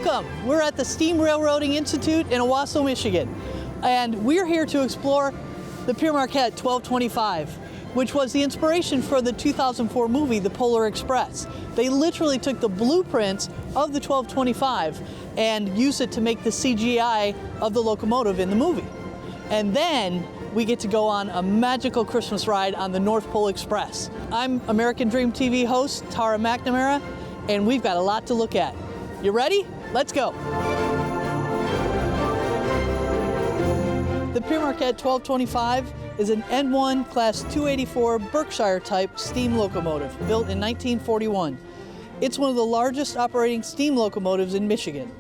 Welcome! We're at the Steam Railroading Institute in Owosso, Michigan. And we're here to explore the Pere Marquette 1225, which was the inspiration for the 2004 movie, The Polar Express. They literally took the blueprints of the 1225 and used it to make the CGI of the locomotive in the movie. And then we get to go on a magical Christmas ride on the North Pole Express. I'm American Dream TV host Tara McNamara, and we've got a lot to look at. You ready? Let's go. The Pere Marquette 1225 is an N1 Class 284 Berkshire type steam locomotive built in 1941. It's one of the largest operating steam locomotives in Michigan.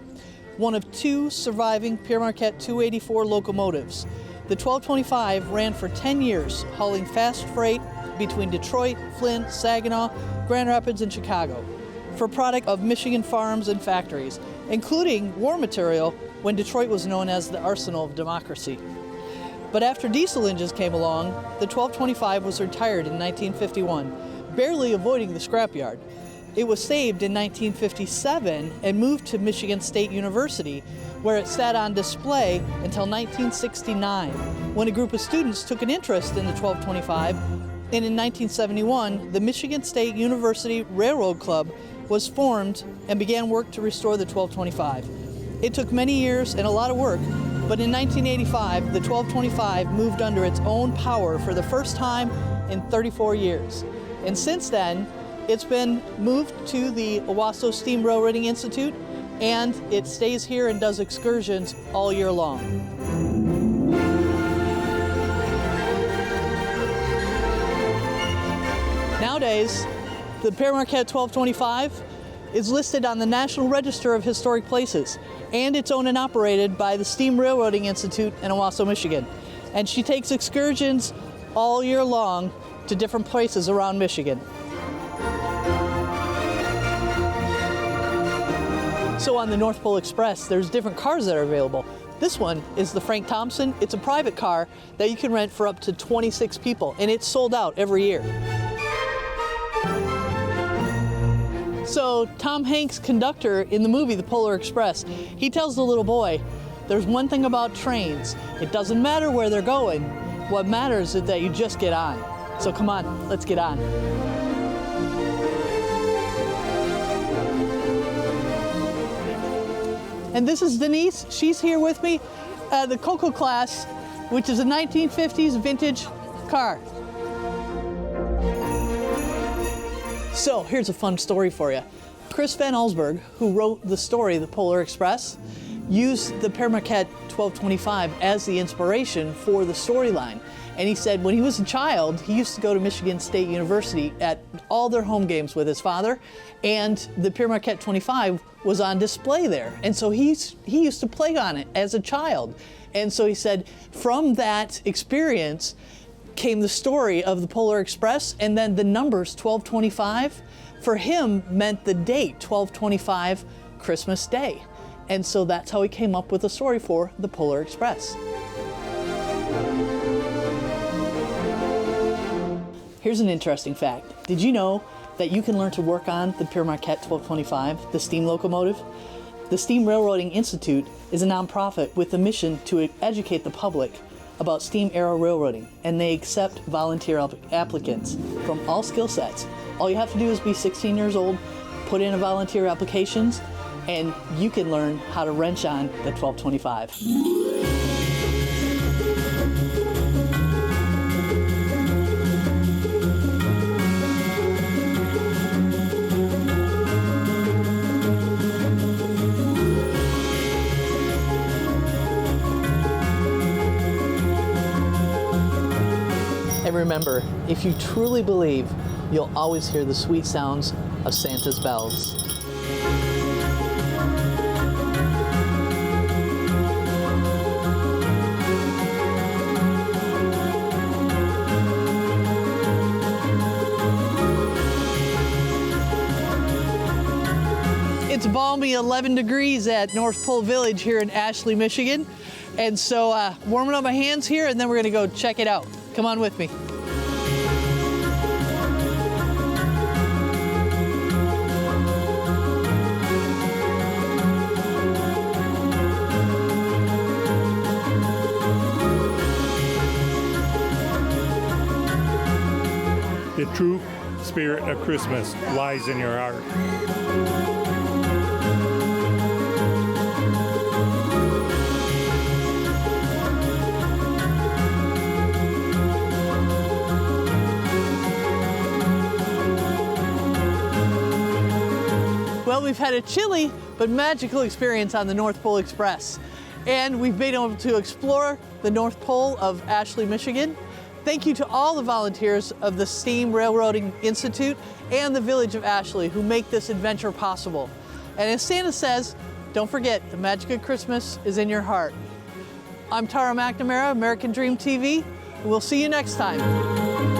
One of two surviving Pere Marquette 284 locomotives. The 1225 ran for 10 years, hauling fast freight between Detroit, Flint, Saginaw, Grand Rapids, and Chicago for product of Michigan farms and factories, including war material when Detroit was known as the Arsenal of Democracy. But after diesel engines came along, the 1225 was retired in 1951, barely avoiding the scrapyard. It was saved in 1957 and moved to Michigan State University, where it sat on display until 1969, when a group of students took an interest in the 1225, and in 1971, the Michigan State University Railroad Club was formed and began work to restore the 1225. It took many years and a lot of work, but in 1985, the 1225 moved under its own power for the first time in 34 years. And since then, it's been moved to the Owosso Steam Railroading Institute, and it stays here and does excursions all year long. Nowadays, the Pere Marquette 1225 is listed on the National Register of Historic Places, and it's owned and operated by the Steam Railroading Institute in Owosso, Michigan. And she takes excursions all year long to different places around Michigan. So on the North Pole Express, there's different cars that are available. This one is the Frank Thompson. It's a private car that you can rent for up to 26 people, and it's sold out every year. So Tom Hanks, conductor in the movie The Polar Express, he tells the little boy, there's one thing about trains. It doesn't matter where they're going. What matters is that you just get on. So come on, let's get on. And this is Denise. She's here with me at the Cocoa class, which is a 1950s vintage car. So here's a fun story for you. Chris Van Allsburg, who wrote the story, The Polar Express, used the Pere Marquette 1225 as the inspiration for the storyline. And he said when he was a child, he used to go to Michigan State University at all their home games with his father, and the Pere Marquette 25 was on display there. And so he used to play on it as a child. And so he said from that experience came the story of the Polar Express, and then the numbers 1225 for him meant the date 1225 Christmas Day. And so that's how he came up with the story for the Polar Express. Here's an interesting fact. Did you know that you can learn to work on the Pere Marquette 1225, the steam locomotive? The Steam Railroading Institute is a nonprofit with a mission to educate the public about steam era railroading, and they accept volunteer applicants from all skill sets. All you have to do is be 16 years old, put in a volunteer applications, and you can learn how to wrench on the 1225. And remember, if you truly believe, you'll always hear the sweet sounds of Santa's bells. It's balmy 11 degrees at North Pole Village here in Ashley, Michigan. And so warming up my hands here, and then we're gonna go check it out. Come on with me. true spirit of Christmas lies in your heart. Well, we've had a chilly but magical experience on the North Pole Express, and we've been able to explore the North Pole of Ashley, Michigan. Thank you to all the volunteers of the Steam Railroading Institute and the Village of Ashley who make this adventure possible. And as Santa says, don't forget, the magic of Christmas is in your heart. I'm Tara McNamara, American Dream TV, and we'll see you next time.